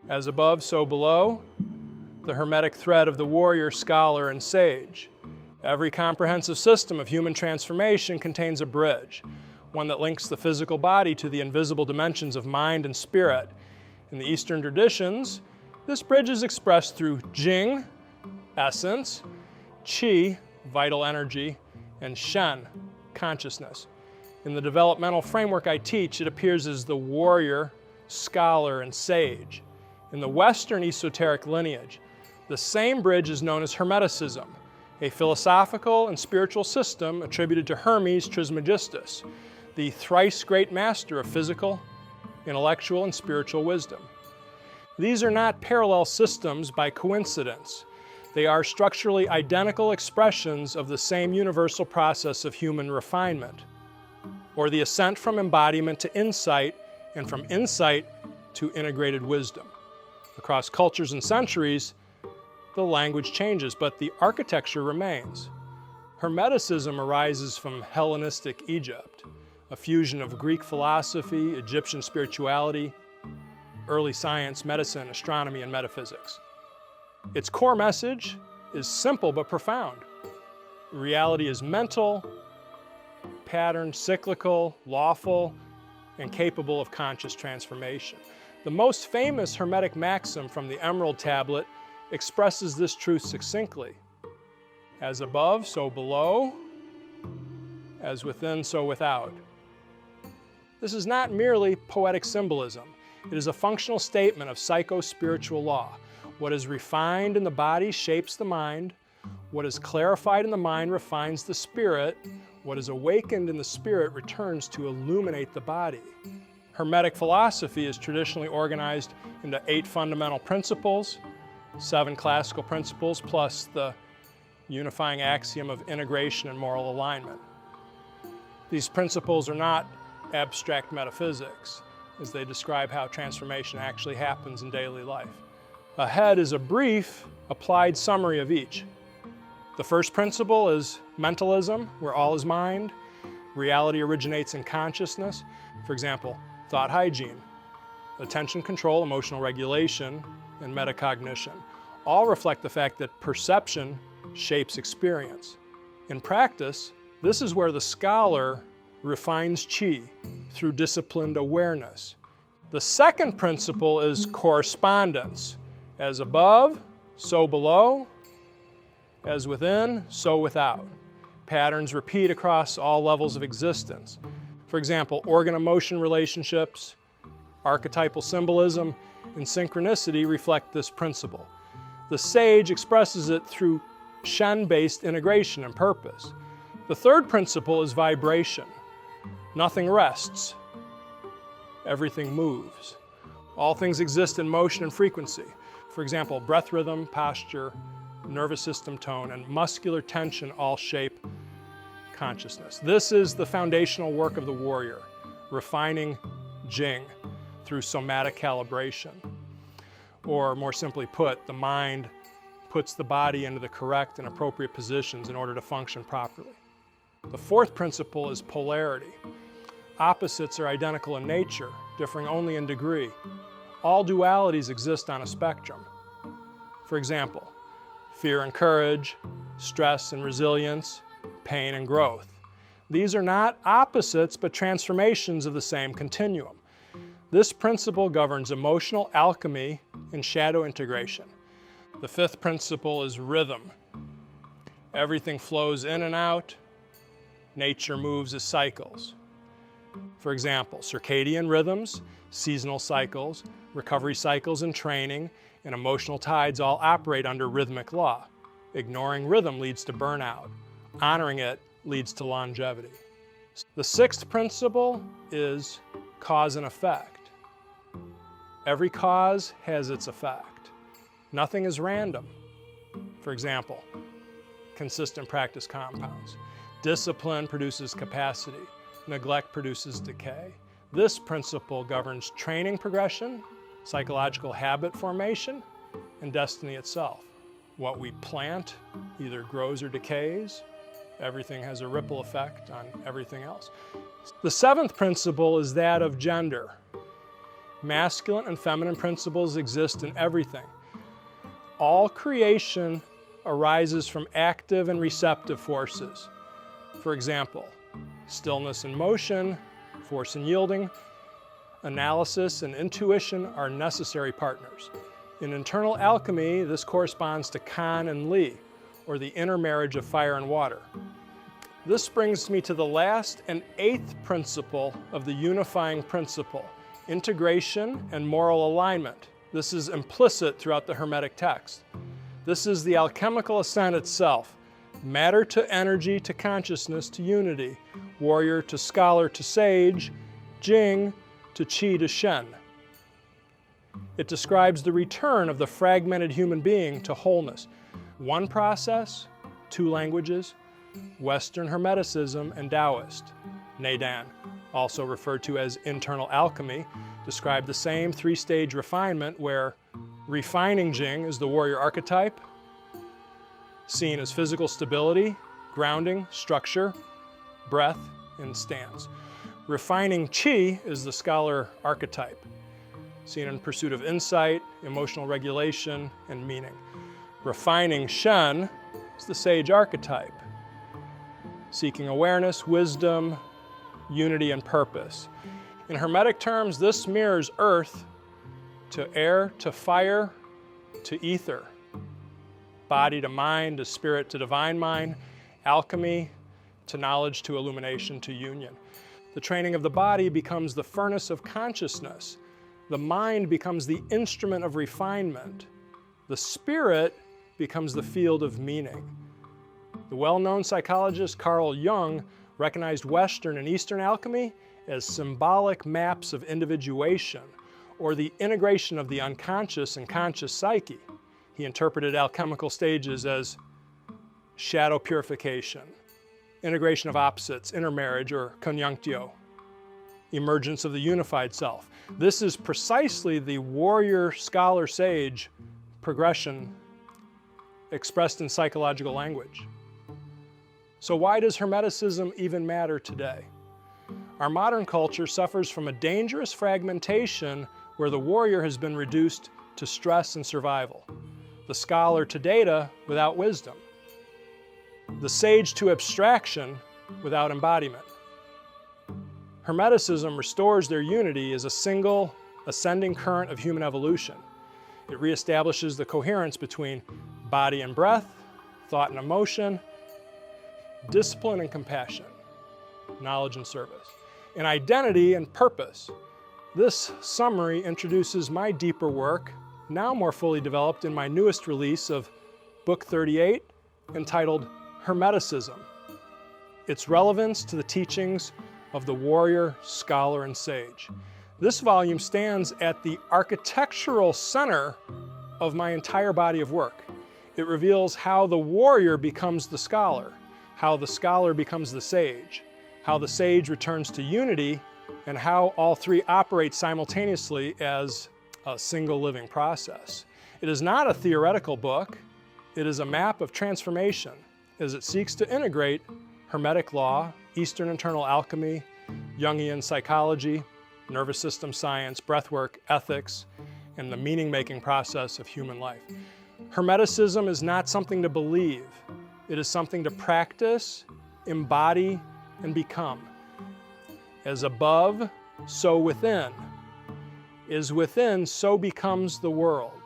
As above, so below, the hermetic thread of the warrior, scholar, and sage. Every comprehensive system of human transformation contains a bridge, one that links the physical body to the invisible dimensions of mind and spirit. In the Eastern traditions, this bridge is expressed through Jing, essence, Qi, vital energy, and Shen, consciousness. In the developmental framework I teach, it appears as the warrior, scholar, and sage. In the Western esoteric lineage, the same bridge is known as Hermeticism, a philosophical and spiritual system attributed to Hermes Trismegistus, the thrice great master of physical, intellectual, and spiritual wisdom. These are not parallel systems by coincidence. They are structurally identical expressions of the same universal process of human refinement, or the ascent from embodiment to insight, and from insight to integrated wisdom. Across cultures and centuries, the language changes, but the architecture remains. Hermeticism arises from Hellenistic Egypt, a fusion of Greek philosophy, Egyptian spirituality, early science, medicine, astronomy, and metaphysics. Its core message is simple but profound. Reality is mental, patterned, cyclical, lawful, and capable of conscious transformation. The most famous Hermetic maxim from the Emerald Tablet expresses this truth succinctly. As above, so below. As within, so without. This is not merely poetic symbolism. It is a functional statement of psycho-spiritual law. What is refined in the body shapes the mind. What is clarified in the mind refines the spirit. What is awakened in the spirit returns to illuminate the body. Hermetic philosophy is traditionally organized into 8 fundamental principles, 7 classical principles, plus the unifying axiom of integration and moral alignment. These principles are not abstract metaphysics, as they describe how transformation actually happens in daily life. Ahead is a brief, applied summary of each. The first principle is mentalism, where all is mind. Reality originates in consciousness. For example, thought hygiene, attention control, emotional regulation, and metacognition. All reflect the fact that perception shapes experience. In practice, this is where the scholar refines Qi through disciplined awareness. The second principle is correspondence. As above, so below. As within, so without. Patterns repeat across all levels of existence. For example, organ-emotion relationships, archetypal symbolism, and synchronicity reflect this principle. The sage expresses it through Shen-based integration and purpose. The third principle is vibration. Nothing rests. Everything moves. All things exist in motion and frequency. For example, breath rhythm, posture, nervous system tone, and muscular tension all shape consciousness. This is the foundational work of the warrior, refining Jing through somatic calibration. Or more simply put, the mind puts the body into the correct and appropriate positions in order to function properly. The fourth principle is polarity. Opposites are identical in nature, differing only in degree. All dualities exist on a spectrum. For example, fear and courage, stress and resilience, pain and growth. These are not opposites, but transformations of the same continuum. This principle governs emotional alchemy and shadow integration. The fifth principle is rhythm. Everything flows in and out. Nature moves as cycles. For example, circadian rhythms, seasonal cycles, recovery cycles and training, and emotional tides all operate under rhythmic law. Ignoring rhythm leads to burnout. Honoring it leads to longevity. The sixth principle is cause and effect. Every cause has its effect. Nothing is random. For example, consistent practice compounds. Discipline produces capacity. Neglect produces decay. This principle governs training progression, psychological habit formation, and destiny itself. What we plant either grows or decays. Everything has a ripple effect on everything else. The seventh principle is that of gender. masculine and feminine principles exist in everything. All creation arises from active and receptive forces. For example, stillness and motion, force and yielding, analysis and intuition are necessary partners. In internal alchemy, this corresponds to Kan and Li, or the intermarriage of fire and water. This brings me to the last and eighth principle of the unifying principle, integration and moral alignment. This is implicit throughout the Hermetic text. This is the alchemical ascent itself, matter to energy to consciousness to unity, warrior to scholar to sage, Jing to Qi to Shen. It describes the return of the fragmented human being to wholeness. One process, two languages, Western Hermeticism and Taoist, Neidan, also referred to as internal alchemy, describe the same three-stage refinement where refining Jing is the warrior archetype, seen as physical stability, grounding, structure, breath, and stance. Refining Qi is the scholar archetype, seen in pursuit of insight, emotional regulation, and meaning. Refining Shen is the sage archetype, seeking awareness, wisdom, unity, and purpose. In Hermetic terms, this mirrors earth to air to fire to ether, body to mind to spirit to divine mind, alchemy to knowledge to illumination to union. The training of the body becomes the furnace of consciousness. The mind becomes the instrument of refinement. The spirit becomes the field of meaning. The well-known psychologist Carl Jung recognized Western and Eastern alchemy as symbolic maps of individuation, or the integration of the unconscious and conscious psyche. He interpreted alchemical stages as shadow purification, integration of opposites, intermarriage or conjunctio, emergence of the unified self. This is precisely the warrior scholar sage progression expressed in psychological language. So why does Hermeticism even matter today? Our modern culture suffers from a dangerous fragmentation where the warrior has been reduced to stress and survival, the scholar to data without wisdom, the sage to abstraction without embodiment. Hermeticism restores their unity as a single ascending current of human evolution. It reestablishes the coherence between body and breath, thought and emotion, discipline and compassion, knowledge and service, and identity and purpose. This summary introduces my deeper work, now more fully developed in my newest release of Book 38, entitled Hermeticism, its relevance to the teachings of the warrior, scholar, and sage. This volume stands at the architectural center of my entire body of work. It reveals how the warrior becomes the scholar, how the scholar becomes the sage, how the sage returns to unity, and how all three operate simultaneously as a single living process. It is not a theoretical book. It is a map of transformation as it seeks to integrate Hermetic law, Eastern internal alchemy, Jungian psychology, nervous system science, breathwork, ethics, and the meaning-making process of human life. Hermeticism is not something to believe. It is something to practice, embody, and become. As above, so within. As within, so becomes the world.